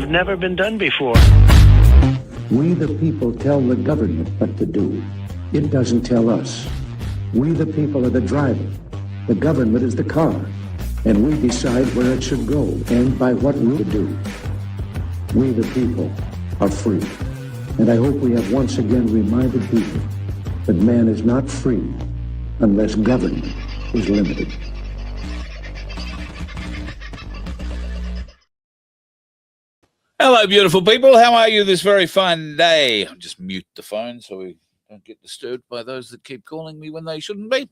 never been done before. We the people tell the government what to do. It doesn't tell us. We the people are the driver. The government is the car. And we decide where it should go and by what route to do. We the people are free. And I hope we have once again reminded people that man is not free unless government is limited. Hello, beautiful people. How are you this very fine day? I'll just mute the phone so we don't get disturbed by those that keep calling me when they shouldn't be.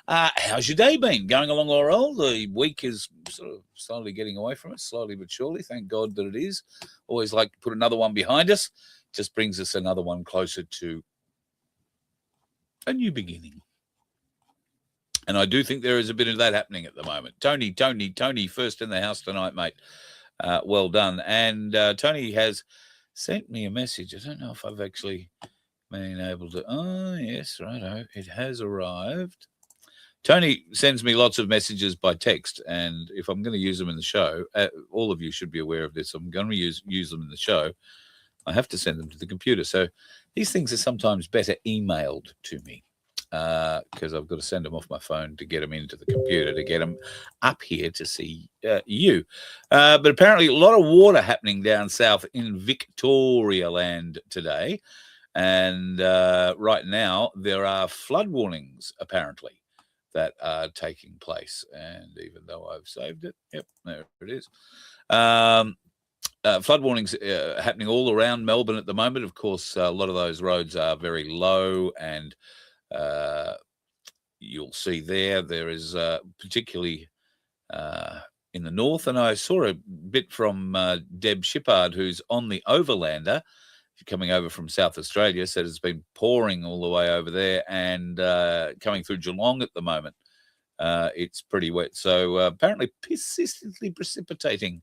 How's your day been? Going along all right? The week is sort of slowly getting away from us, slowly but surely. Thank God that it is. Always like to put another one behind us. Just brings us another one closer to a new beginning. And I do think there is a bit of that happening at the moment. Tony, first in the house tonight, mate. Well done. And Tony has sent me a message. I don't know if I've actually been able to. Oh, yes, righto. It has arrived. Tony sends me lots of messages by text, and if I'm going to use them in the show, all of you should be aware of this. I'm going to use them in the show. I have to send them to the computer. So these things are sometimes better emailed to me because I've got to send them off my phone to get them into the computer, to get them up here to see you. But apparently a lot of water happening down south in Victoria land today. And right now there are flood warnings, apparently, that are taking place. And even though I've saved it, yep, there it is. Flood warnings happening all around Melbourne at the moment. Of course, a lot of those roads are very low, and you'll see there is particularly in the north. And I saw a bit from Deb Shippard, who's on the Overlander, coming over from South Australia, said it's been pouring all the way over there, and coming through Geelong at the moment. It's pretty wet. So apparently persistently precipitating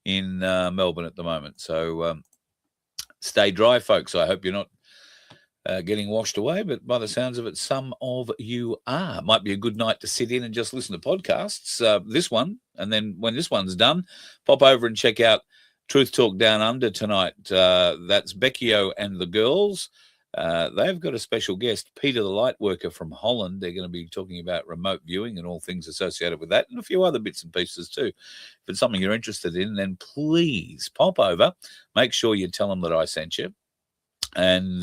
in Melbourne at the moment. So stay dry, folks. I hope you're not getting washed away, but by the sounds of it, some of you are. Might be a good night to sit in and just listen to podcasts, this one, and then when this one's done, pop over and check out Truth Talk Down Under tonight. That's Beckio and the girls. They've got a special guest, Peter the Lightworker from Holland. They're going to be talking about remote viewing and all things associated with that, and a few other bits and pieces too. If it's something you're interested in, then please pop over. Make sure you tell them that I sent you, and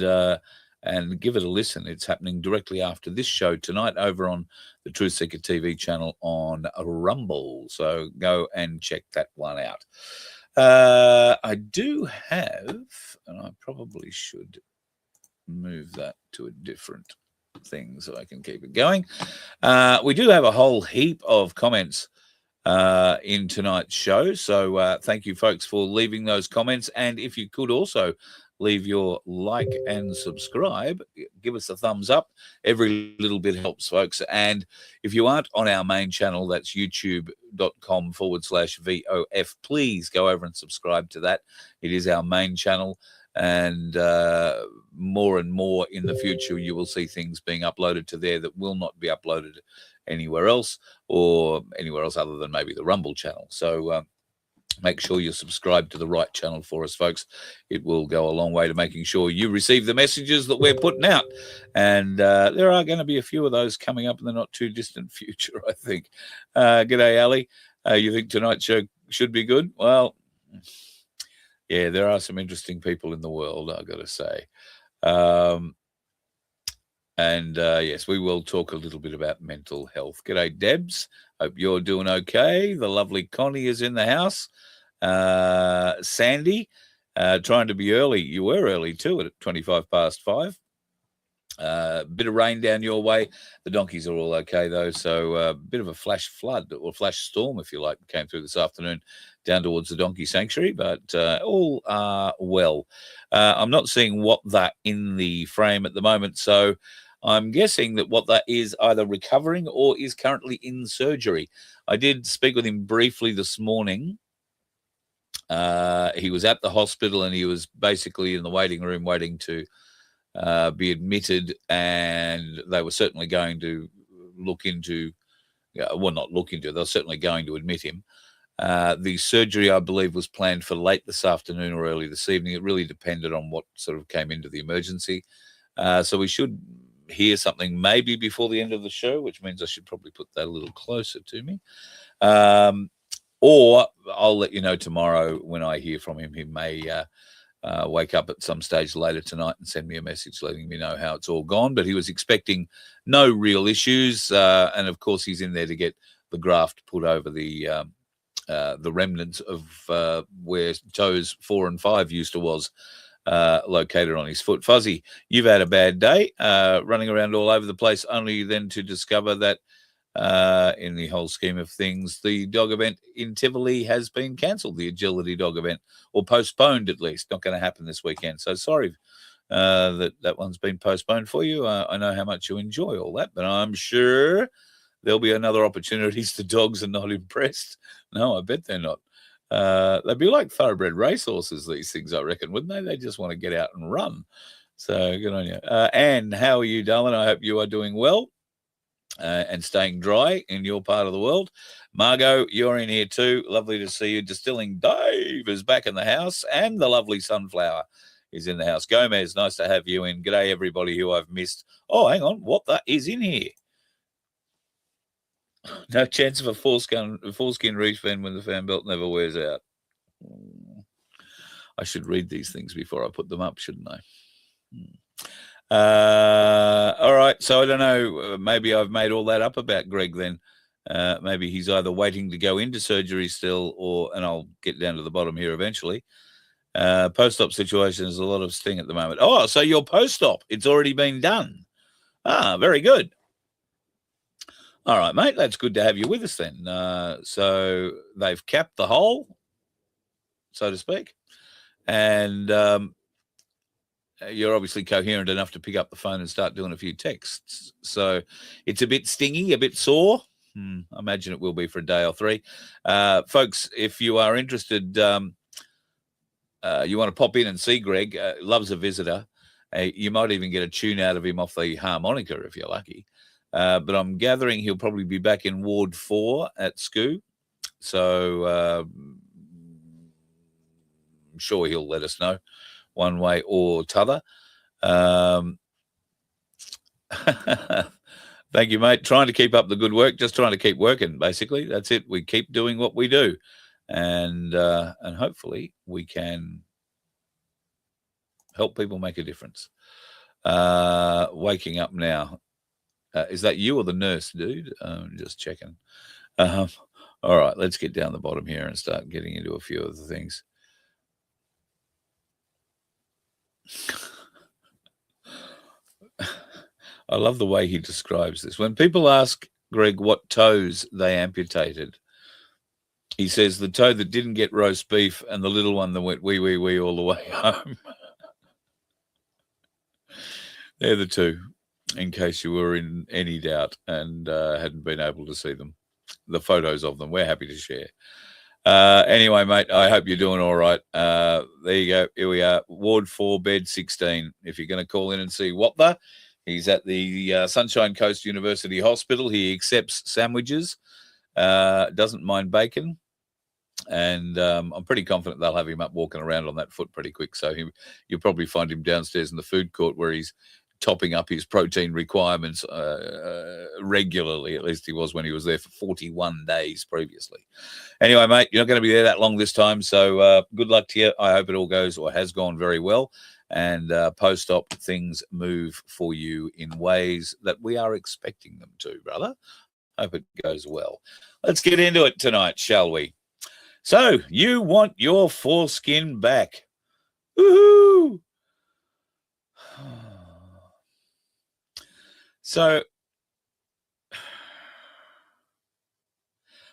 give it a listen. It's happening directly after this show tonight over on the Truth Seeker TV channel on Rumble. So go and check that one out. I do have, and I probably should move that to a different thing so I can keep it going. We do have a whole heap of comments in tonight's show. So thank you, folks, for leaving those comments. And if you could also leave your like and subscribe, give us a thumbs up. Every little bit helps, folks. And if you aren't on our main channel, that's youtube.com/VOF, please go over and subscribe to that. It is our main channel. And more and more in the future, you will see things being uploaded to there that will not be uploaded anywhere else, or anywhere else other than maybe the Rumble channel. So make sure you subscribe to the right channel for us, folks. It will go a long way to making sure you receive the messages that we're putting out. And there are going to be a few of those coming up in the not too distant future, I think. G'day, Ali. You think tonight's show should be good? Well, yeah, there are some interesting people in the world, I've got to say. Yes, we will talk a little bit about mental health. G'day, Debs. Hope you're doing okay. The lovely Connie is in the house. Sandy, trying to be early. You were early too at 5:25. Bit of rain down your way. The donkeys are all okay, though. So a bit of a flash flood or flash storm, if you like, came through this afternoon down towards the donkey sanctuary, but all are well. I'm not seeing what that in the frame at the moment, so I'm guessing that what that is either recovering or is currently in surgery. I did speak with him briefly this morning. He was at the hospital and he was basically in the waiting room waiting to be admitted, and they were certainly going to look into, well, not look into, they're certainly going to admit him. The surgery, I believe, was planned for late this afternoon or early this evening. It really depended on what sort of came into the emergency. So we should hear something maybe before the end of the show, which means I should probably put that a little closer to me. Or I'll let you know tomorrow when I hear from him. He may wake up at some stage later tonight and send me a message letting me know how it's all gone. But he was expecting no real issues. And, of course, he's in there to get the graft put over the remnants of where toes 4 and 5 used to was located on his foot. Fuzzy, you've had a bad day running around all over the place, only then to discover that in the whole scheme of things, the dog event in Tivoli has been cancelled, the agility dog event, or postponed at least. Not going to happen this weekend. So sorry that one's been postponed for you. I know how much you enjoy all that, but I'm sure there'll be another opportunities. The dogs are not impressed. No, I bet they're not. They'd be like thoroughbred racehorses, these things, I reckon, wouldn't they? They just want to get out and run. So good on you. Anne, how are you, darling? I hope you are doing well and staying dry in your part of the world. Margot, you're in here too. Lovely to see you. Distilling Dave is back in the house, and the lovely Sunflower is in the house. Gomez, nice to have you in. G'day, everybody who I've missed. Oh, hang on. What the is in here? No chance of a foreskin reef fan when the fan belt never wears out. I should read these things before I put them up, shouldn't I? All right. So I don't know. Maybe I've made all that up about Greg then. Maybe he's either waiting to go into surgery still and I'll get down to the bottom here eventually. Post-op situation is a lot of sting at the moment. Oh, so your post-op, it's already been done. Ah, very good. All right, mate, that's good to have you with us then. So they've capped the hole, so to speak, and you're obviously coherent enough to pick up the phone and start doing a few texts. So it's a bit stingy, a bit sore. I imagine it will be for a day or 3. Folks, if you are interested, you want to pop in and see Greg, loves a visitor. You might even get a tune out of him off the harmonica if you're lucky. But I'm gathering he'll probably be back in Ward 4 at SCU. So I'm sure he'll let us know one way or t'other. Thank you, mate. Trying to keep up the good work, just trying to keep working, basically. That's it. We keep doing what we do. And hopefully we can help people make a difference. Waking up now. Is that you or the nurse, dude? Just checking. All right, let's get down the bottom here and start getting into a few of the things. I love the way he describes this. When people ask Greg what toes they amputated, he says the toe that didn't get roast beef and the little one that went wee, wee, wee all the way home. They're the two, in case you were in any doubt and hadn't been able to see them. The photos of them, we're happy to share. Anyway, mate, I hope you're doing all right. There you go. Here we are, Ward 4, bed 16. If you're going to call in and see what he's at the Sunshine Coast University Hospital. He accepts sandwiches, doesn't mind bacon. And I'm pretty confident they'll have him up walking around on that foot pretty quick. So you'll probably find him downstairs in the food court where he's topping up his protein requirements regularly. At least he was when he was there for 41 days previously. Anyway, mate, you're not going to be there that long this time. So good luck to you. I hope it all goes or has gone very well. And post-op things move for you in ways that we are expecting them to, brother. Hope it goes well. Let's get into it tonight, shall we? So you want your foreskin back. Woohoo! So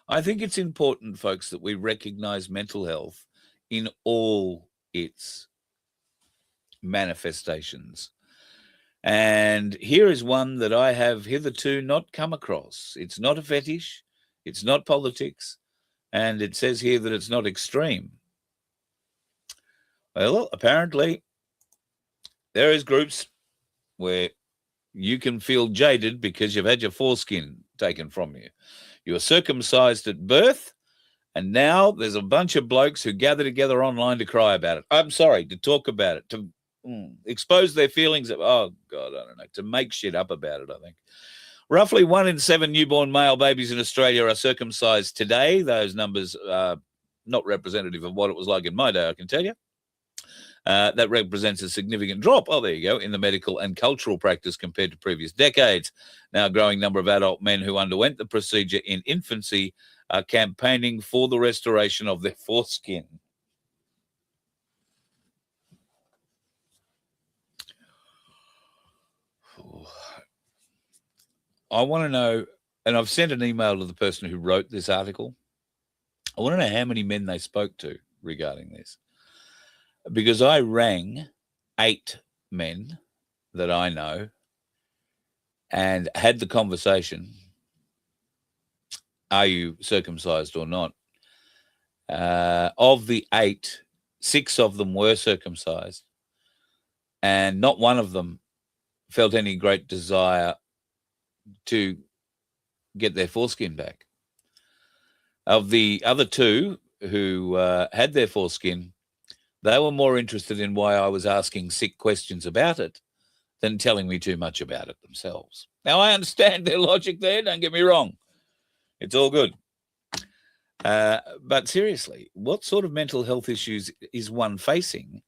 I think it's important, folks, that we recognize mental health in all its manifestations. And here is one that I have hitherto not come across. It's not a fetish. It's not politics. And it says here that it's not extreme. Well, apparently there is groups where you can feel jaded because you've had your foreskin taken from you. You were circumcised at birth, And now there's a bunch of blokes who gather together online to cry about it. I'm sorry, to talk about it, to expose their feelings of, oh, God, I don't know, to make shit up about it, I think. Roughly 1 in 7 newborn male babies in Australia are circumcised today. Those numbers are not representative of what it was like in my day, I can tell you. That represents a significant drop, there you go, in the medical and cultural practice compared to previous decades. Now, a growing number of adult men who underwent the procedure in infancy are campaigning for the restoration of their foreskin. I want to know, and I've sent an email to the person who wrote this article. I want to know how many men they spoke to regarding this. Because I rang 8 men that I know and had the conversation, are you circumcised or not? Of the 8, 6 of them were circumcised, and not one of them felt any great desire to get their foreskin back. Of the other 2 who had their foreskin, they were more interested in why I was asking sick questions about it than telling me too much about it themselves. Now, I understand their logic there, don't get me wrong. It's all good. But seriously, what sort of mental health issues is one facing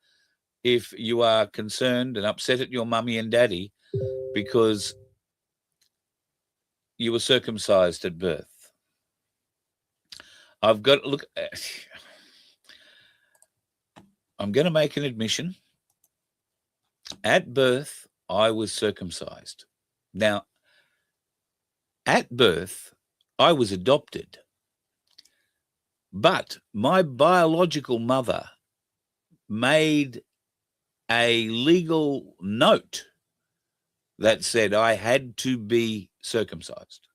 if you are concerned and upset at your mummy and daddy because you were circumcised at birth? I've got to look... I'm going to make an admission. At birth, I was circumcised. Now, at birth, I was adopted. But my biological mother made a legal note that said I had to be circumcised.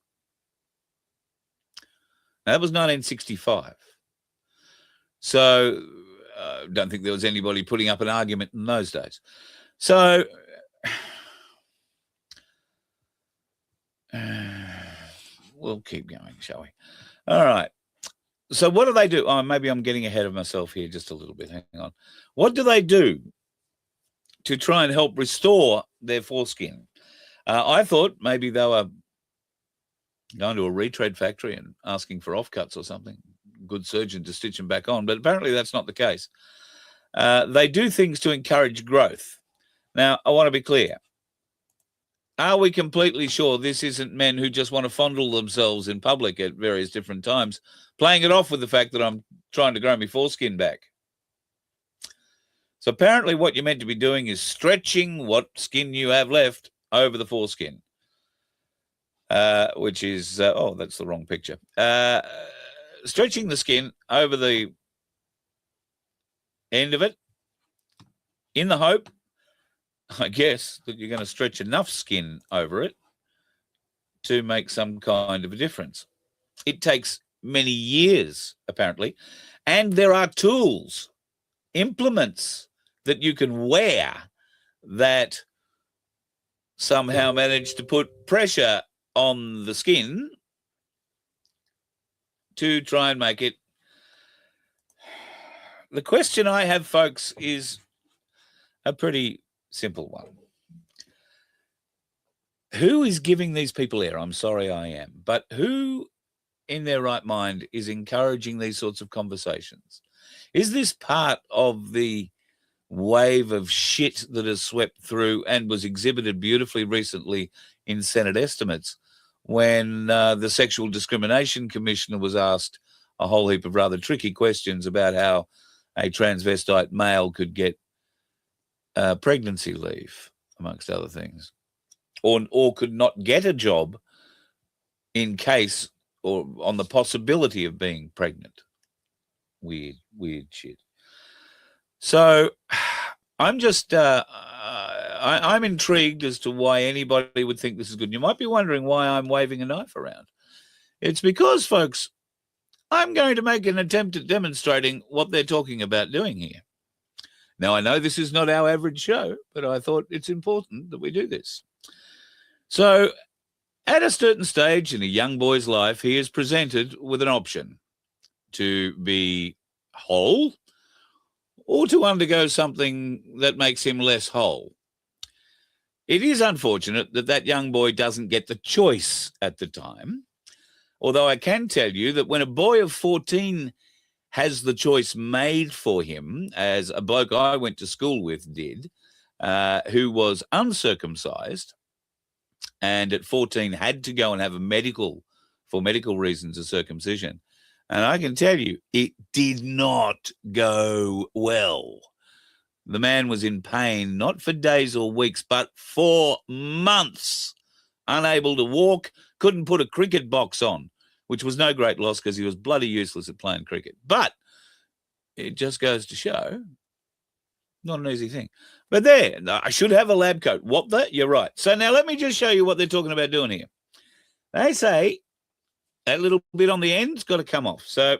Now, that was 1965. So... don't think there was anybody putting up an argument in those days. So, we'll keep going, shall we? All right. So what do they do? Oh, maybe I'm getting ahead of myself here just a little bit. Hang on. What do they do to try and help restore their foreskin? I thought maybe they were going to a retread factory and asking for offcuts or something. Good surgeon to stitch them back on, but apparently that's not the case. They do things to encourage growth. Now, I want to be clear. Are we completely sure this isn't men who just want to fondle themselves in public at various different times, playing it off with the fact that I'm trying to grow my foreskin back? So apparently what you're meant to be doing is stretching what skin you have left over the foreskin, which is, that's the wrong picture. Stretching the skin over the end of it in the hope, I guess, that you're going to stretch enough skin over it to make some kind of a difference. It takes many years, apparently, and there are tools, implements that you can wear that somehow manage to put pressure on the skin to try and make it. The question I have, folks, is a pretty simple one. Who is giving these people air? I'm sorry I am. But who in their right mind is encouraging these sorts of conversations? Is this part of the wave of shit that has swept through and was exhibited beautifully recently in Senate estimates when the Sexual Discrimination Commissioner was asked a whole heap of rather tricky questions about how a transvestite male could get pregnancy leave, amongst other things, or could not get a job in case or on the possibility of being pregnant. Weird shit. So I'm just, I'm intrigued as to why anybody would think this is good. You might be wondering why I'm waving a knife around. It's because, folks, I'm going to make an attempt at demonstrating what they're talking about doing here. Now, I know this is not our average show, but I thought it's important that we do this. So at a certain stage in a young boy's life, he is presented with an option. to be whole or to undergo something that makes him less whole. It is unfortunate that that young boy doesn't get the choice at the time, although I can tell you that when a boy of 14 has the choice made for him, as a bloke I went to school with did, who was uncircumcised and at 14 had to go and have for medical reasons, a circumcision. And I can tell you, it did not go well. The man was in pain, not for days or weeks, but for months, unable to walk, couldn't put a cricket box on, which was no great loss because he was bloody useless at playing cricket. But it just goes to show, not an easy thing. But there, I should have a lab coat. What the? You're right. So now let me just show you what they're talking about doing here. They say that little bit on the end's got to come off. So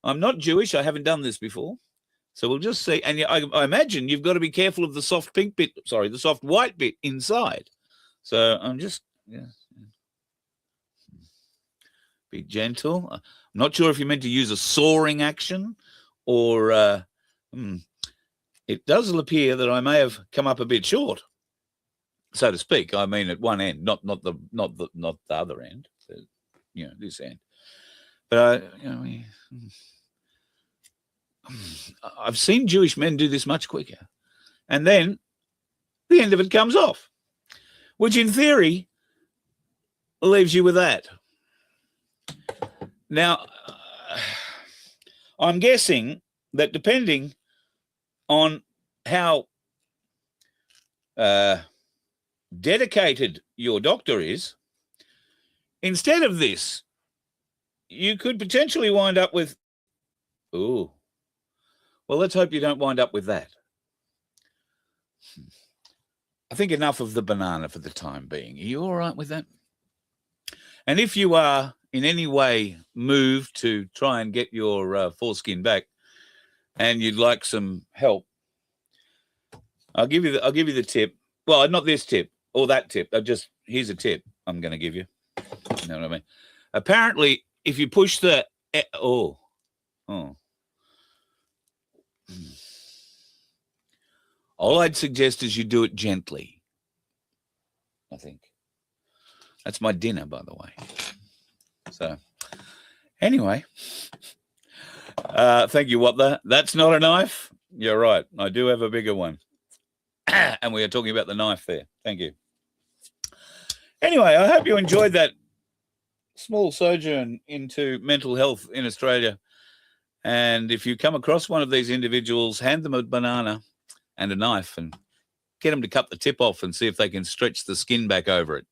I'm not Jewish. I haven't done this before. So we'll just see. And I imagine you've got to be careful of the soft pink bit, the soft white bit inside. So I'm just, be gentle. I'm not sure if you're meant to use a sawing action or it does appear that I may have come up a bit short, so to speak. I mean, at one end, not the other end, this end. But I've seen Jewish men do this much quicker, and then the end of it comes off, which in theory leaves you with that. Now, I'm guessing that depending on how dedicated your doctor is, instead of this, you could potentially wind up with, well, let's hope you don't wind up with that. I think enough of the banana for the time being. Are you all right with that? And if you are in any way moved to try and get your foreskin back and you'd like some help, I'll give you the tip. Well, not this tip or that tip. Here's a tip I'm going to give you. You know what I mean? Apparently, if you push the all I'd suggest is you do it gently. I think that's my dinner, by the way. So, anyway, thank you. That's not a knife. You're right. I do have a bigger one. And we are talking about the knife there. Thank you. Anyway, I hope you enjoyed that small sojourn into mental health in Australia. And if you come across one of these individuals, hand them a banana and a knife and get them to cut the tip off and see if they can stretch the skin back over it.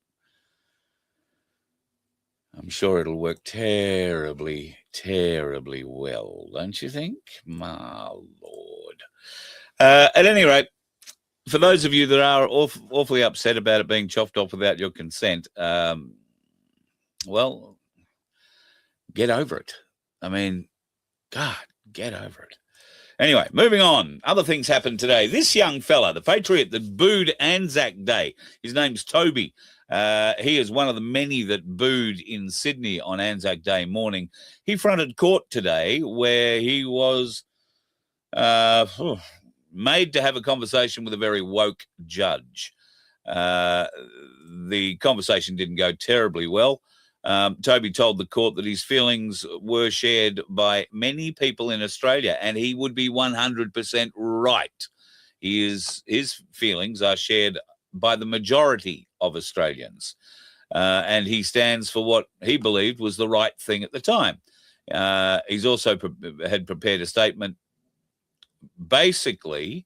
I'm sure it'll work terribly, terribly well, don't you think? My Lord. At any rate, for those of you that are awfully upset about it being chopped off without your consent, well, get over it. I mean, God, get over it. Anyway, moving on. Other things happened today. This young fella, the patriot that booed ANZAC Day, his name's Toby. He is one of the many that booed in Sydney on ANZAC Day morning. He fronted court today where he was made to have a conversation with a very woke judge. The conversation didn't go terribly well. Toby told the court that his feelings were shared by many people in Australia, and he would be 100% right. His feelings are shared by the majority of Australians, and he stands for what he believed was the right thing at the time. He's also had prepared a statement basically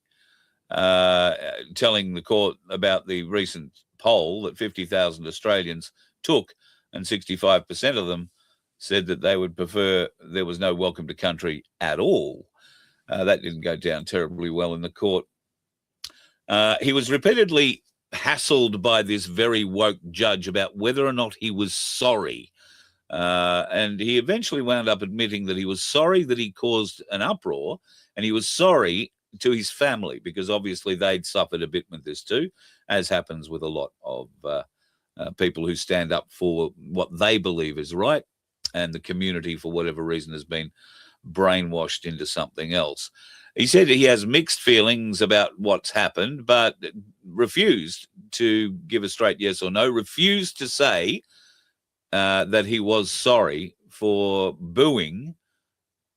telling the court about the recent poll that 50,000 Australians took, and 65% of them said that they would prefer there was no welcome to country at all. That didn't go down terribly well in the court. He was repeatedly hassled by this very woke judge about whether or not he was sorry. And he eventually wound up admitting that he was sorry that he caused an uproar, and he was sorry to his family because obviously they'd suffered a bit with this too, as happens with a lot of people who stand up for what they believe is right. and the community, for whatever reason, has been brainwashed into something else. He said he has mixed feelings about what's happened, but refused to give a straight yes or no, refused to say that he was sorry for booing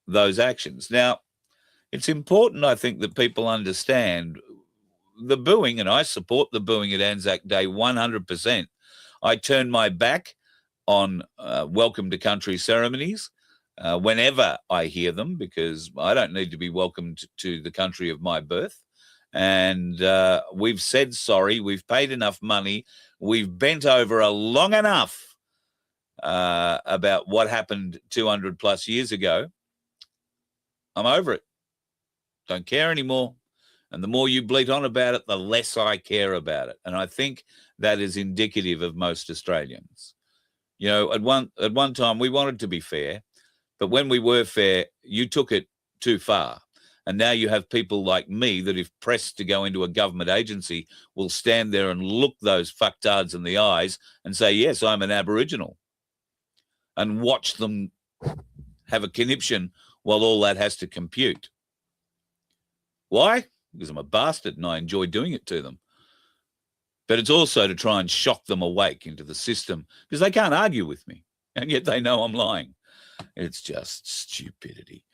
those actions. Now, it's important, I think, that people understand the booing, and I support the booing at ANZAC Day 100%. I turn my back on welcome to country ceremonies whenever I hear them, because I don't need to be welcomed to the country of my birth. And we've said sorry. We've paid enough money. We've bent over long enough about what happened 200 plus years ago. I'm over it. Don't care anymore. And the more you bleat on about it, the less I care about it. And I think that is indicative of most Australians. You know, at one time we wanted to be fair, but when we were fair, you took it too far. And now you have people like me that, if pressed to go into a government agency, will stand there and look those fucktards in the eyes and say, yes, I'm an Aboriginal, and watch them have a conniption while all that has to compute. Why? Because I'm a bastard and I enjoy doing it to them. But it's also to try and shock them awake into the system, because they can't argue with me, and yet they know I'm lying. It's just stupidity.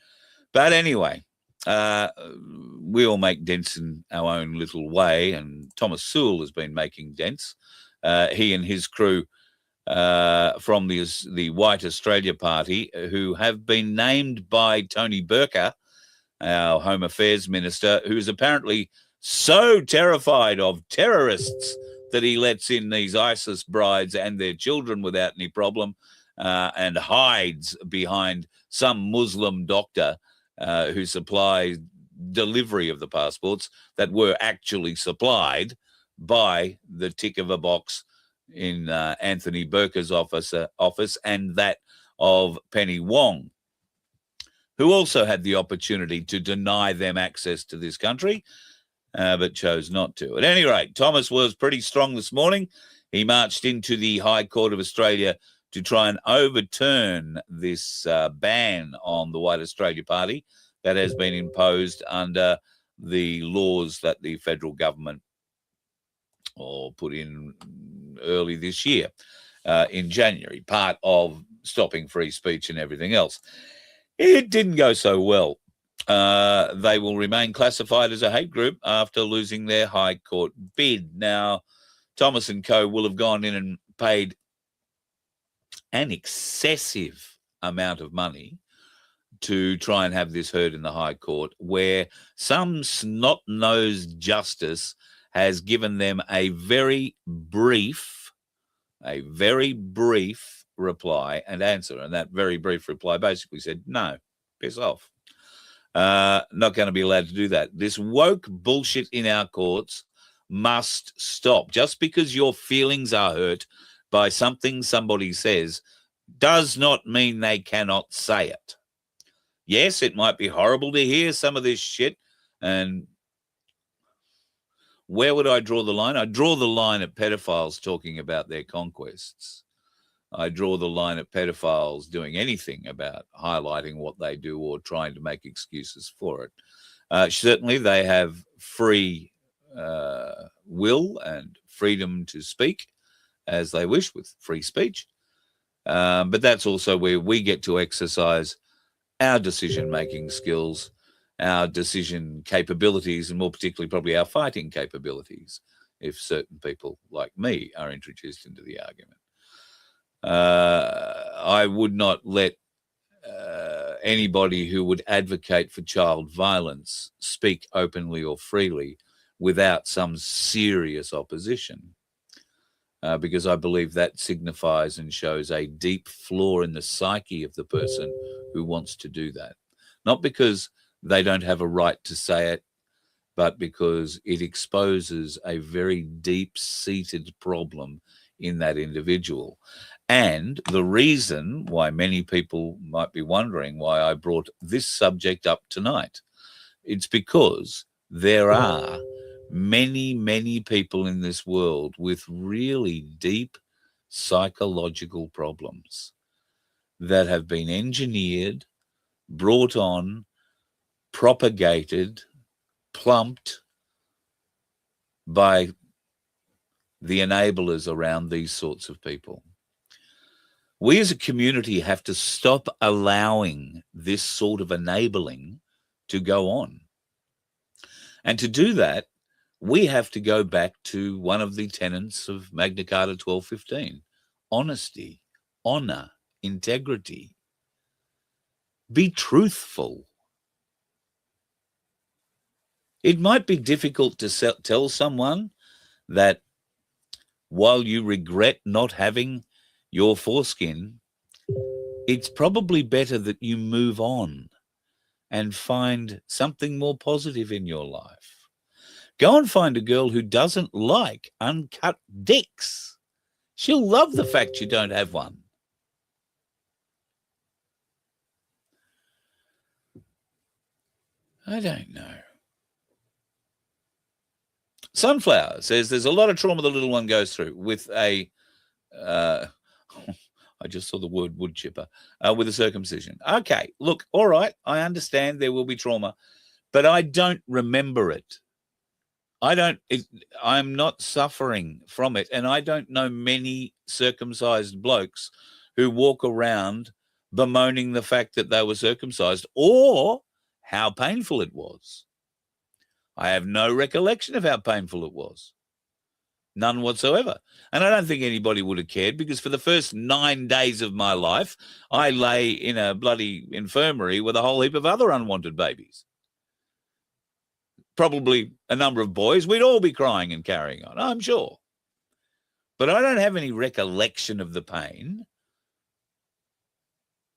But anyway, we all make dents in our own little way, and Thomas Sewell has been making dents. He and his crew from the White Australia Party, who have been named by Tony Burker, our Home Affairs Minister, who is apparently so terrified of terrorists that he lets in these ISIS brides and their children without any problem, and hides behind some Muslim doctor who supplies delivery of the passports that were actually supplied by the tick of a box in Anthony Burker's office and that of Penny Wong, who also had the opportunity to deny them access to this country, but chose not to. At any rate, Thomas was pretty strong this morning. He marched into the High Court of Australia to try and overturn this ban on the White Australia Party that has been imposed under the laws that the federal government put in early this year, in January, part of stopping free speech and everything else. It didn't go so well. They will remain classified as a hate group after losing their High Court bid. Now, Thomas and co. will have gone in and paid an excessive amount of money to try and have this heard in the High Court, where some snot-nosed justice has given them a very brief reply and answer. And that very brief reply basically said, no, piss off. Not going to be allowed to do that. This woke bullshit in our courts must stop. Just because your feelings are hurt by something somebody says does not mean they cannot say it. Yes, it might be horrible to hear some of this shit. And where would I draw the line? I draw the line at pedophiles talking about their conquests. I draw the line at pedophiles doing anything about highlighting what they do or trying to make excuses for it. Certainly they have free will and freedom to speak as they wish with free speech. But that's also where we get to exercise our decision-making skills, our decision capabilities, and more particularly probably our fighting capabilities, if certain people like me are introduced into the argument. I would not let anybody who would advocate for child violence speak openly or freely without some serious opposition, because I believe that signifies and shows a deep flaw in the psyche of the person who wants to do that. Not because they don't have a right to say it, but because it exposes a very deep-seated problem in that individual. And the reason why many people might be wondering why I brought this subject up tonight, it's because there are many, many people in this world with really deep psychological problems that have been engineered, brought on, propagated, plumped by the enablers around these sorts of people. We as a community have to stop allowing this sort of enabling to go on. And to do that, we have to go back to one of the tenets of Magna Carta 1215, honesty, honor, integrity. Be truthful. It might be difficult to tell someone that while you regret not having your foreskin, it's probably better that you move on and find something more positive in your life. Go and find a girl who doesn't like uncut dicks. She'll love the fact you don't have one. I don't know. Sunflower says there's a lot of trauma the little one goes through with a, I just saw the word wood chipper, with a circumcision. Okay, look, all right, I understand there will be trauma, but I don't remember it. I'm not suffering from it, and I don't know many circumcised blokes who walk around bemoaning the fact that they were circumcised or how painful it was. I have no recollection of how painful it was. None whatsoever. And I don't think anybody would have cared, because for the first 9 days of my life, I lay in a bloody infirmary with a whole heap of other unwanted babies. Probably a number of boys. We'd all be crying and carrying on, I'm sure. But I don't have any recollection of the pain.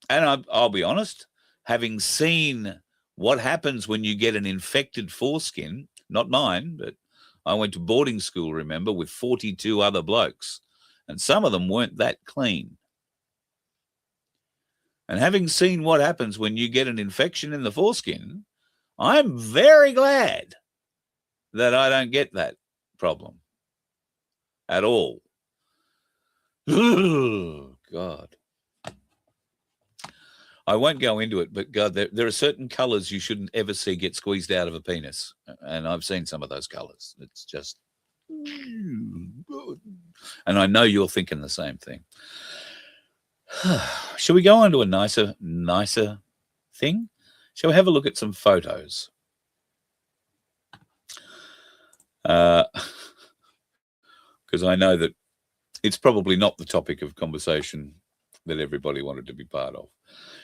And I'll be honest, having seen what happens when you get an infected foreskin, not mine, but I went to boarding school, remember, with 42 other blokes, and some of them weren't that clean. And having seen what happens when you get an infection in the foreskin, I'm very glad that I don't get that problem at all. Oh, God. I won't go into it, but God, there are certain colors you shouldn't ever see get squeezed out of a penis. And I've seen some of those colors. It's just, and I know you're thinking the same thing. Shall we go on to a nicer thing? Shall we have a look at some photos? Because I know that it's probably not the topic of conversation that everybody wanted to be part of.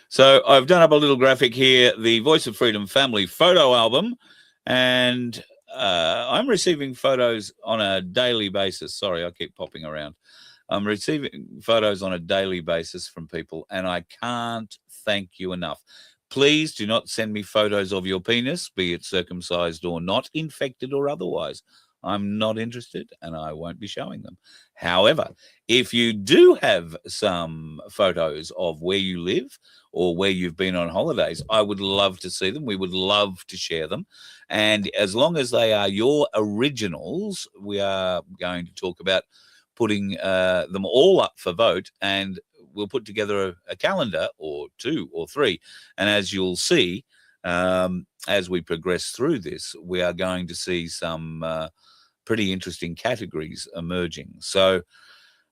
So I've done up a little graphic here, the Voice of Freedom family photo album, and I'm receiving photos on a daily basis. Sorry, I keep popping around. I'm receiving photos on a daily basis from people, and I can't thank you enough. Please do not send me photos of your penis, be it circumcised or not, infected or otherwise. I'm not interested, and I won't be showing them. However, if you do have some photos of where you live or where you've been on holidays, I would love to see them. We would love to share them. And as long as they are your originals, we are going to talk about putting them all up for vote, and we'll put together a calendar or 2 or 3. And as you'll see, as we progress through this, we are going to see some pretty interesting categories emerging. So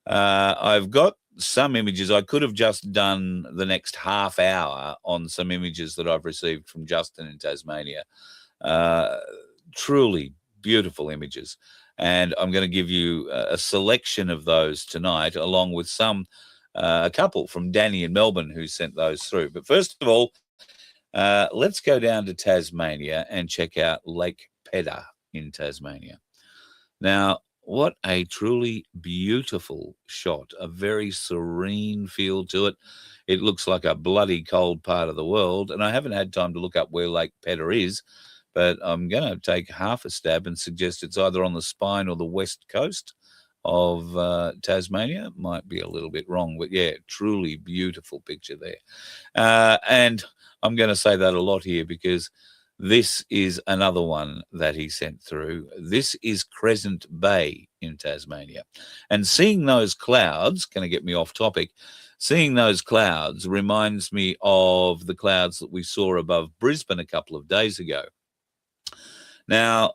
I've got some images. I could have just done the next half hour on some images that I've received from Justin in Tasmania. Truly beautiful images. And I'm going to give you a selection of those tonight, along with a couple from Danny in Melbourne who sent those through. But first of all, let's go down to Tasmania and check out Lake Pedder in Tasmania. Now, what a truly beautiful shot, a very serene feel to it. It looks like a bloody cold part of the world, and I haven't had time to look up where Lake Pedder is, but I'm going to take half a stab and suggest it's either on the spine or the west coast of Tasmania. Might be a little bit wrong, but yeah, truly beautiful picture there. And I'm going to say that a lot here because this is another one that he sent through. This is Crescent Bay in Tasmania. And seeing those clouds, going to get me off topic, seeing those clouds reminds me of the clouds that we saw above Brisbane a couple of days ago. Now,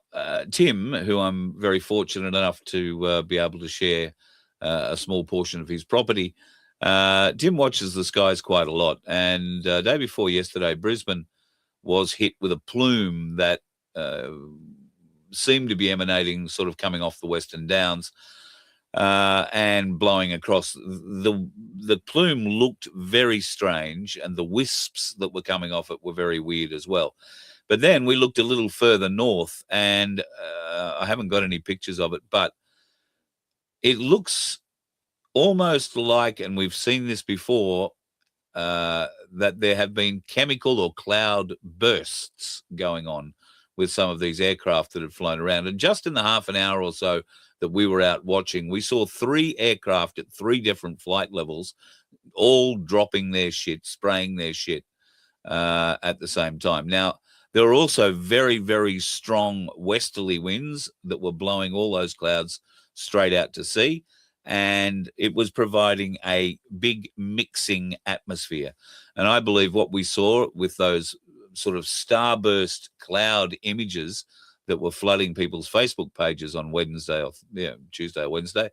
Tim, who I'm very fortunate enough to be able to share a small portion of his property, Tim watches the skies quite a lot. And day before yesterday, Brisbane was hit with a plume that seemed to be emanating, sort of coming off the Western Downs and blowing across. The plume looked very strange, and the wisps that were coming off it were very weird as well. But then we looked a little further north, and I haven't got any pictures of it, but it looks almost like, and we've seen this before, that there have been chemical or cloud bursts going on with some of these aircraft that had flown around. And just in the half an hour or so that we were out watching, we saw 3 aircraft at 3 different flight levels, all dropping their shit, spraying their shit at the same time. Now, there were also very, very strong westerly winds that were blowing all those clouds straight out to sea, and it was providing a big mixing atmosphere. And I believe what we saw with those sort of starburst cloud images that were flooding people's Facebook pages on Tuesday or Wednesday,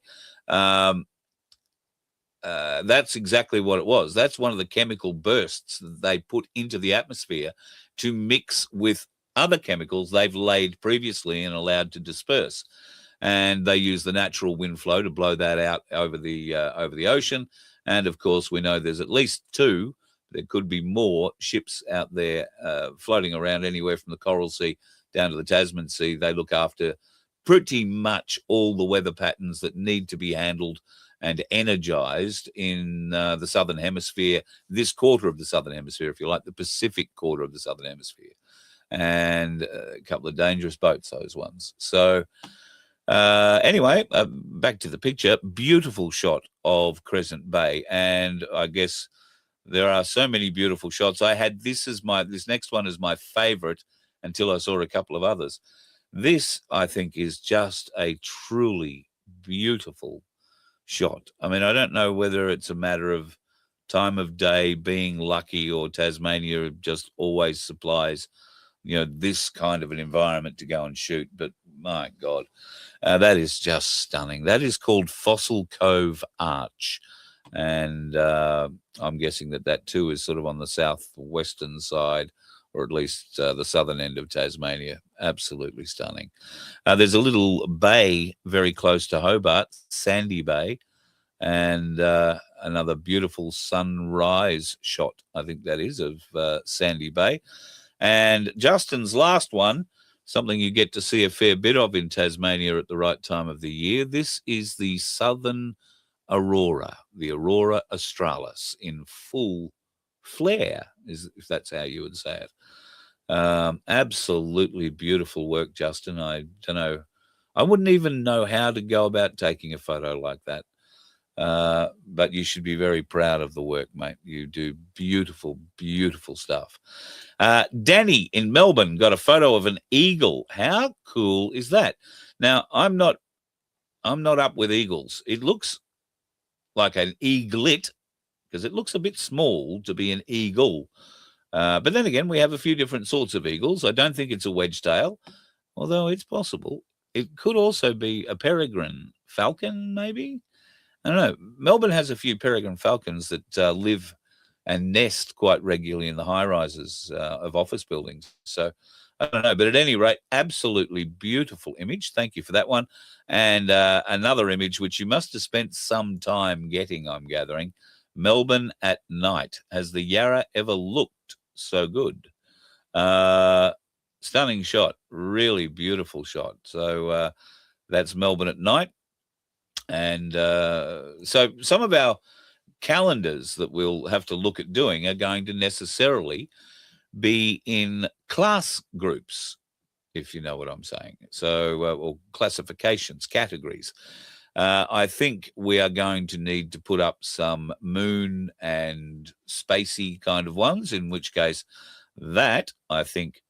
that's exactly what it was. That's one of the chemical bursts that they put into the atmosphere to mix with other chemicals they've laid previously and allowed to disperse. And they use the natural wind flow to blow that out over the ocean. And of course, we know there's at least 2. There could be more ships out there floating around anywhere from the Coral Sea down to the Tasman Sea. They look after pretty much all the weather patterns that need to be handled and energized in the Southern Hemisphere, this quarter of the Southern Hemisphere, if you like, the Pacific quarter of the Southern Hemisphere. And a couple of dangerous boats, those ones. So anyway, back to the picture. Beautiful shot of Crescent Bay. And I guess there are so many beautiful shots. I had this next one as my favorite until I saw a couple of others. This, I think, is just a truly beautiful shot. I mean, I don't know whether it's a matter of time of day, being lucky, or Tasmania just always supplies, this kind of an environment to go and shoot. But my God, that is just stunning. That is called Fossil Cove Arch. And I'm guessing that too is sort of on the southwestern side, or at least the southern end of Tasmania. Absolutely stunning. There's a little bay very close to Hobart, Sandy Bay, and another beautiful sunrise shot, I think that is, of Sandy Bay. And Justin's last one, something you get to see a fair bit of in Tasmania at the right time of the year. This is the southern aurora, the aurora australis in full flare, if that's how you would say it. Absolutely beautiful work, Justin. I don't know. I wouldn't even know how to go about taking a photo like that. But you should be very proud of the work, mate. You do beautiful, beautiful stuff. Danny in Melbourne got a photo of an eagle. How cool is that? Now, I'm not up with eagles. It looks like an eaglet because it looks a bit small to be an eagle. But then again, we have a few different sorts of eagles. I don't think it's a wedgetail, although it's possible. It could also be a peregrine falcon, maybe. I don't know. Melbourne has a few peregrine falcons that live and nest quite regularly in the high-rises of office buildings. So I don't know. But at any rate, absolutely beautiful image. Thank you for that one. And another image, which you must have spent some time getting, I'm gathering. Melbourne at night. Has the Yarra ever looked so good? Stunning shot. Really beautiful shot. So that's Melbourne at night. And so some of our calendars that we'll have to look at doing are going to necessarily be in class groups, if you know what I'm saying. So, or classifications, categories. I think we are going to need to put up some moon and spacey kind of ones, in which case that, I think,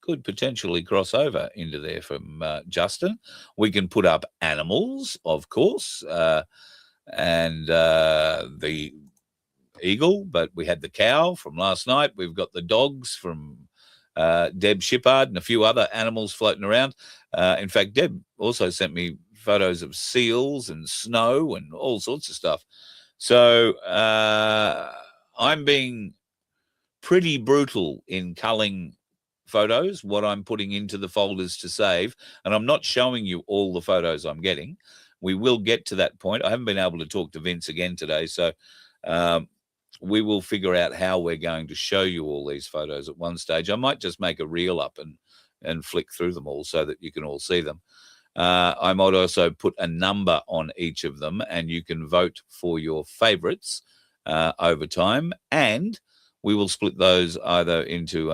could potentially cross over into there from Justin. We can put up animals, of course, and the eagle, but we had the cow from last night. We've got the dogs from Deb Shippard and a few other animals floating around. In fact, Deb also sent me photos of seals and snow and all sorts of stuff. So I'm being pretty brutal in culling photos, what I'm putting into the folders to save, and I'm not showing you all the photos I'm getting. We will get to that point. I haven't been able to talk to Vince again today, so we will figure out how we're going to show you all these photos at one stage. I might just make a reel up and flick through them all so that you can all see them. I might also put a number on each of them, and you can vote for your favorites over time, and we will split those either into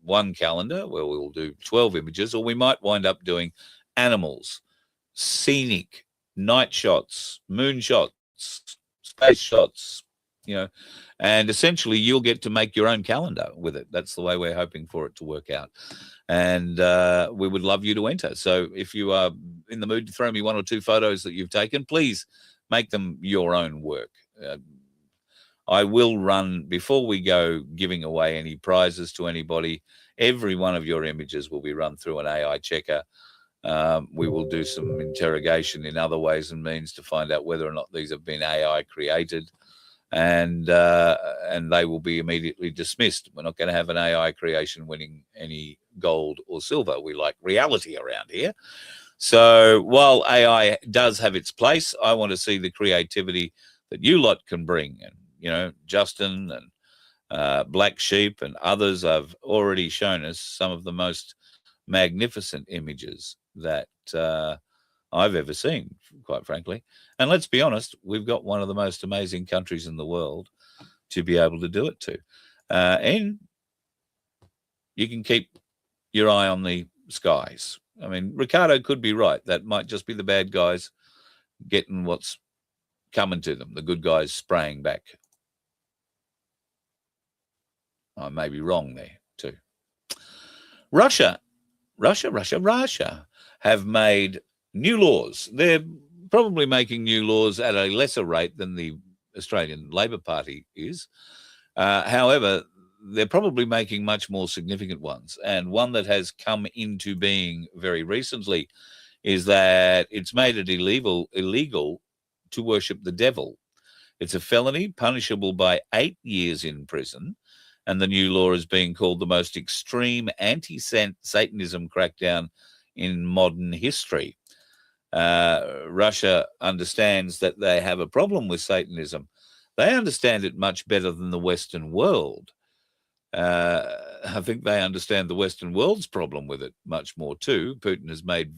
one calendar where we will do 12 images, or we might wind up doing animals, scenic, night shots, moon shots, space shots, and essentially you'll get to make your own calendar with it. That's the way we're hoping for it to work out. And we would love you to enter. So if you are in the mood to throw me one or two photos that you've taken, please make them your own work. I will run, before we go giving away any prizes to anybody, every one of your images will be run through an AI checker. We will do some interrogation in other ways and means to find out whether or not these have been AI created, and they will be immediately dismissed. We're not going to have an AI creation winning any gold or silver. We like reality around here. So while AI does have its place, I want to see the creativity that you lot can bring. And Justin and Black Sheep and others have already shown us some of the most magnificent images that I've ever seen, quite frankly. And let's be honest, we've got one of the most amazing countries in the world to be able to do it to. And you can keep your eye on the skies. I mean, Ricardo could be right. That might just be the bad guys getting what's coming to them, the good guys spraying back. I may be wrong there too. Russia have made new laws. They're probably making new laws at a lesser rate than the Australian Labor Party is. However, they're probably making much more significant ones. And one that has come into being very recently is that it's made it illegal to worship the devil. It's a felony punishable by 8 years in prison. And the new law is being called the most extreme anti-Satanism crackdown in modern history. Russia understands that they have a problem with Satanism. They understand it much better than the Western world. I think they understand the Western world's problem with it much more too. Putin has made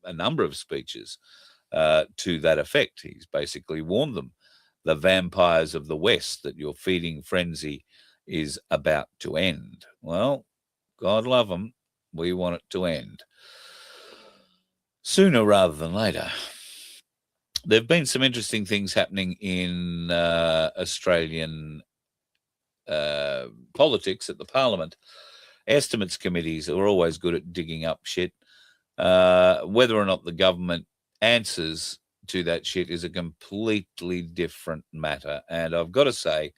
a number of speeches to that effect. He's basically warned them, the vampires of the West, that your feeding frenzy is about to end. Well, God love them. We want it to end sooner rather than later. There have been some interesting things happening in Australian politics at the Parliament. Estimates committees are always good at digging up shit. Whether or not the government answers to that shit is a completely different matter. And I've got to say,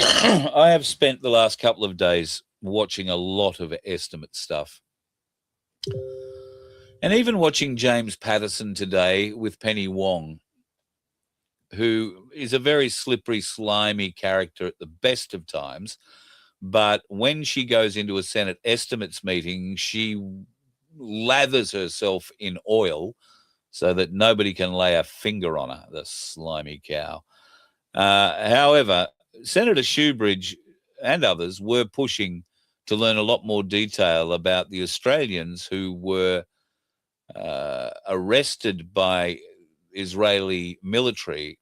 I have spent the last couple of days watching a lot of estimate stuff. And even watching James Patterson today with Penny Wong, who is a very slippery, slimy character at the best of times. But when she goes into a Senate estimates meeting, she lathers herself in oil so that nobody can lay a finger on her, the slimy cow. However, Senator Shoebridge and others were pushing to learn a lot more detail about the Australians who were arrested by Israeli military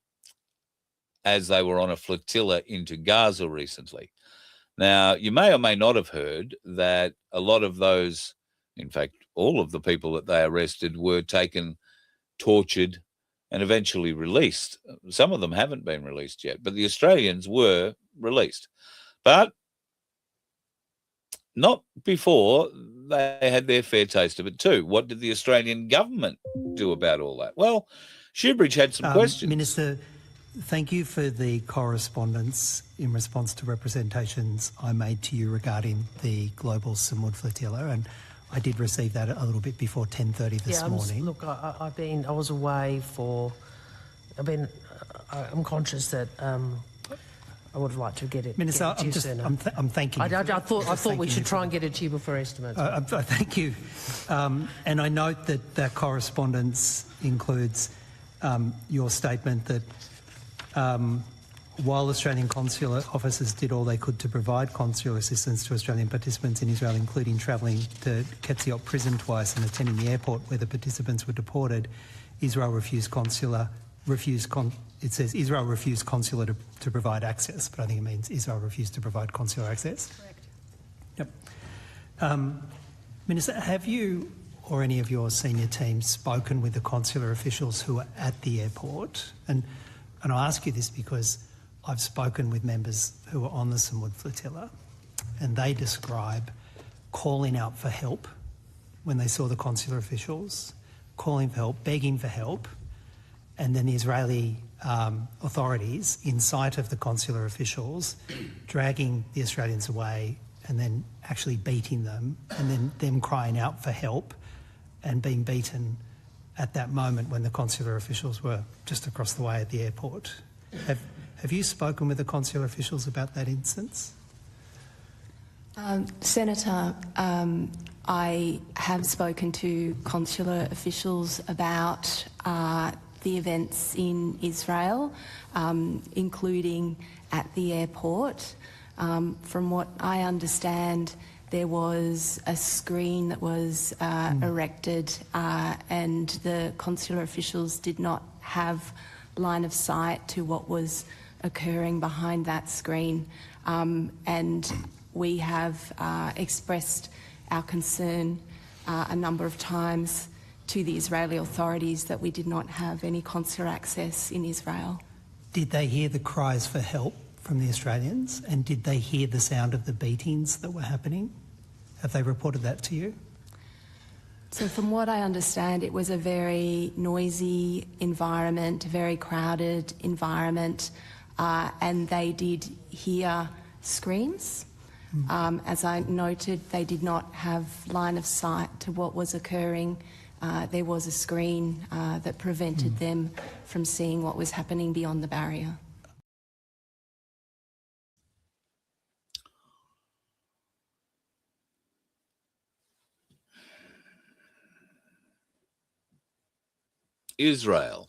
as they were on a flotilla into Gaza recently. Now, you may or may not have heard that a lot of those, in fact, all of the people that they arrested were taken, tortured, and eventually released. Some of them haven't been released yet, but the Australians were released. But not before they had their fair taste of it too. What did the Australian government do about all that? Well, Shoebridge had some questions. Minister, Thank you for the correspondence in response to representations I made to you regarding the global Samud flotilla, and I did receive that a little bit before 10:30 this morning. Look, I was away for. I'm conscious that I would have liked to get it. Minister, get it to you I'm thanking you. I thought we should try and get it to you before estimates. Thank you. And I note that that correspondence includes your statement that while Australian consular officers did all they could to provide consular assistance to Australian participants in Israel, including travelling to Ketziot prison twice and attending the airport where the participants were deported, Israel refused consular to provide access, but I think it means Israel refused to provide consular access. Correct. Yep. Minister, have you or any of your senior team spoken with the consular officials who are at the airport? And I ask you this because I've spoken with members who are on the Samud flotilla, and they describe calling out for help when they saw the consular officials, calling for help, begging for help, and then the Israeli authorities, in sight of the consular officials, dragging the Australians away and then actually beating them, and then them crying out for help and being beaten at that moment when the consular officials were just across the way at the airport. Have you spoken with the consular officials about that instance? Senator, I have spoken to consular officials about the events in Israel, including at the airport. From what I understand, there was a screen that was erected and the consular officials did not have line of sight to what was occurring behind that screen. And we have expressed our concern a number of times to the Israeli authorities that we did not have any consular access in Israel. Did they hear the cries for help from the Australians, and did they hear the sound of the beatings that were happening? Have they reported that to you? So from what I understand, it was a very noisy environment, a very crowded environment, and they did hear screams. As I noted, they did not have line of sight to what was occurring. There was a screen that prevented them from seeing what was happening beyond the barrier. Israel.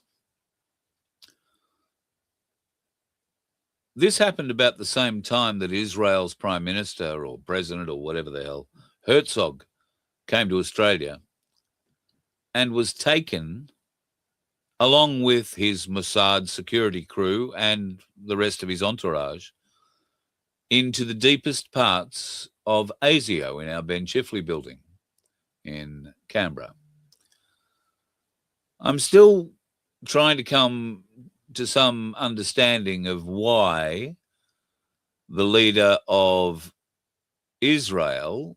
This happened about the same time that Israel's Prime Minister or President or whatever the hell, Herzog, came to Australia and was taken along with his Mossad security crew and the rest of his entourage into the deepest parts of ASIO in our Ben Chifley building in Canberra. I'm still trying to come to some understanding of why the leader of Israel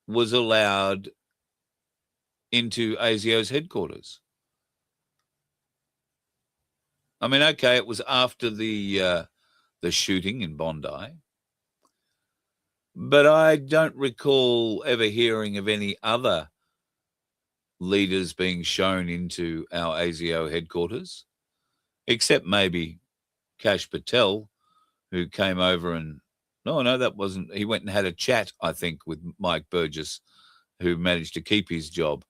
was allowed into ASIO's headquarters. I mean, okay, it was after the shooting in Bondi, but I don't recall ever hearing of any other leaders being shown into our ASIO headquarters, except maybe Kash Patel, who came over and, no, that wasn't, he went and had a chat, I think, with Mike Burgess, who managed to keep his job,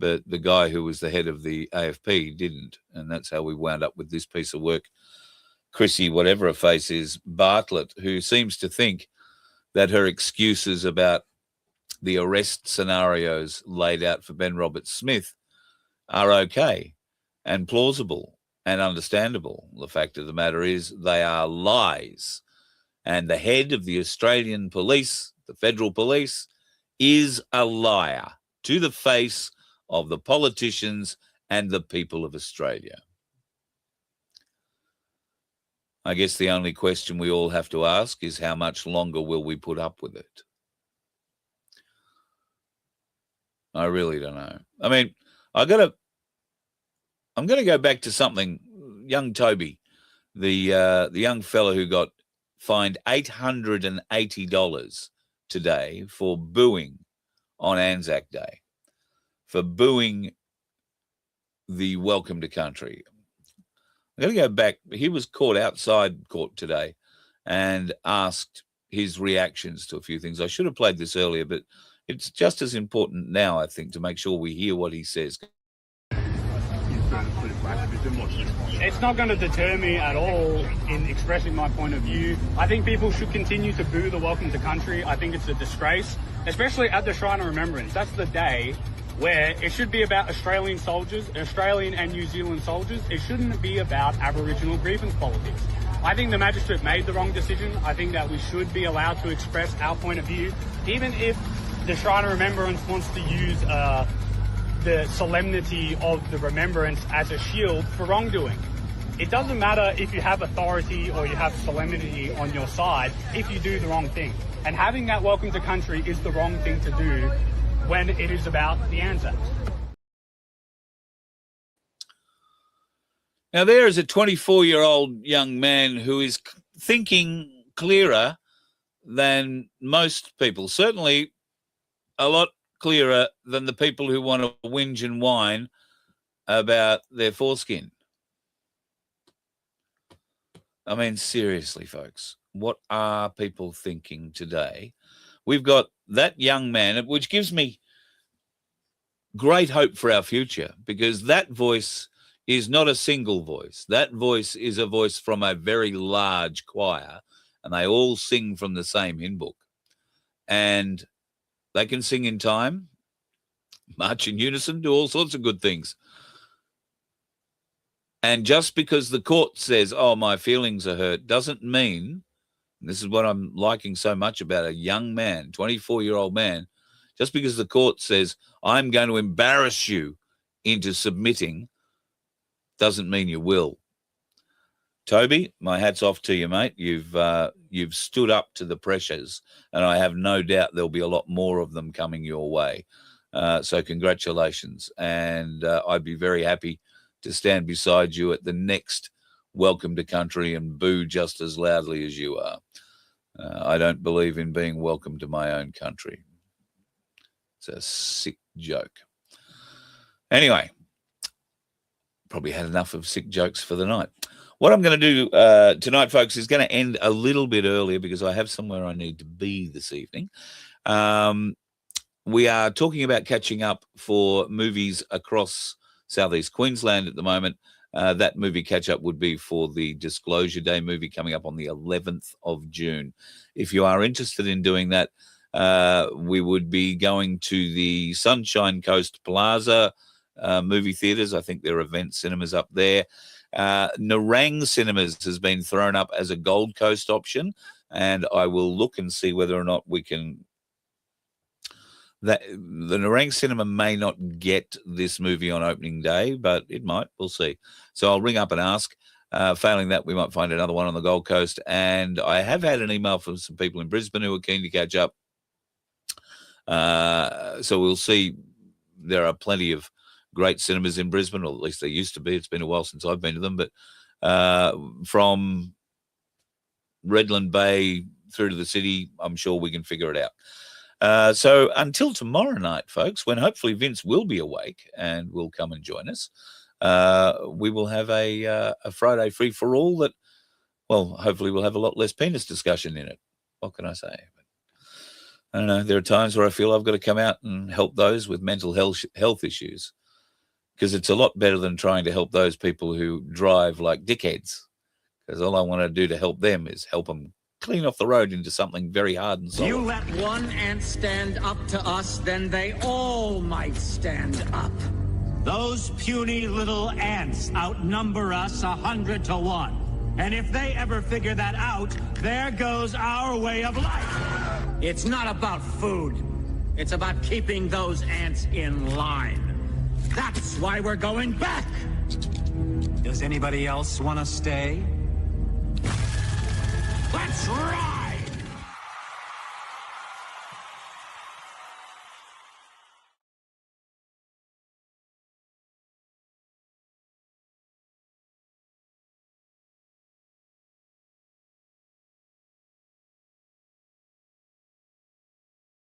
but the guy who was the head of the AFP didn't, and that's how we wound up with this piece of work. Chrissy, whatever her face is, Bartlett, who seems to think that her excuses about the arrest scenarios laid out for Ben Roberts-Smith are okay and plausible and understandable. The fact of the matter is they are lies. And the head of the Australian police, the federal police, is a liar to the face of the politicians and the people of Australia. I guess the only question we all have to ask is how much longer will we put up with it? I really don't know. I mean, I'm going to go back to something young Toby The young fellow who got fined $880 today for booing on ANZAC Day, for booing the welcome to country. I'm going to go back. He was caught outside court today and asked his reactions to a few things. I should have played this earlier, but it's just as important now, I think, to make sure we hear what he says. It's not going to deter me at all in expressing my point of view. I think people should continue to boo the welcome to country. I think it's a disgrace, especially at the Shrine of Remembrance. That's the day where it should be about Australian soldiers, Australian and New Zealand soldiers. It shouldn't be about Aboriginal grievance politics. I think the magistrate made the wrong decision. I think that we should be allowed to express our point of view, even if the Shrine of Remembrance wants to use the solemnity of the remembrance as a shield for wrongdoing. It doesn't matter if you have authority or you have solemnity on your side if you do the wrong thing. And having that welcome to country is the wrong thing to do when it is about the ANZAC. Now, there is a 24-year-old young man who is thinking clearer than most people, certainly a lot clearer than the people who want to whinge and whine about their foreskin. I mean, seriously, folks, what are people thinking today? We've got that young man, which gives me great hope for our future, because that voice is not a single voice. That voice is a voice from a very large choir, and they all sing from the same hymn book. And they can sing in time, march in unison, do all sorts of good things. And just because the court says, oh, my feelings are hurt, doesn't mean, and this is what I'm liking so much about a young man, 24-year-old man, just because the court says, I'm going to embarrass you into submitting, doesn't mean you will. Toby, my hat's off to you, mate. You've stood up to the pressures, and I have no doubt there'll be a lot more of them coming your way. So congratulations. And I'd be very happy to stand beside you at the next welcome to country and boo just as loudly as you are. I don't believe in being welcome to my own country. It's a sick joke. Anyway, probably had enough of sick jokes for the night. What I'm going to do tonight, folks, is going to end a little bit earlier because I have somewhere I need to be this evening. We are talking about catching up for movies across Southeast Queensland at the moment. That movie catch-up would be for the Disclosure Day movie coming up on the 11th of June. If you are interested in doing that, we would be going to the Sunshine Coast Plaza movie theatres. I think there are event cinemas up there. Narang Cinemas has been thrown up as a Gold Coast option, and I will look and see whether or not we can... the Narang Cinema may not get this movie on opening day, but it might. We'll see. So I'll ring up and ask. Failing that, we might find another one on the Gold Coast. And I have had an email from some people in Brisbane who are keen to catch up. So we'll see. There are plenty of great cinemas in Brisbane, or at least there used to be. It's been a while since I've been to them. But from Redland Bay through to the city, I'm sure we can figure it out. So until tomorrow night, folks, when hopefully Vince will be awake and will come and join us, we will have a Friday free for all that, well, hopefully we'll have a lot less penis discussion in it. What can I say? I don't know. There are times where I feel I've got to come out and help those with mental health issues, because it's a lot better than trying to help those people who drive like dickheads, because all I want to do to help them is help them clean off the road into something very hard and solid. You let one ant stand up to us, then they all might stand up. Those puny little ants outnumber us 100 to 1. And if they ever figure that out, there goes our way of life. It's not about food. It's about keeping those ants in line. That's why we're going back. Does anybody else want to stay? Let's rock!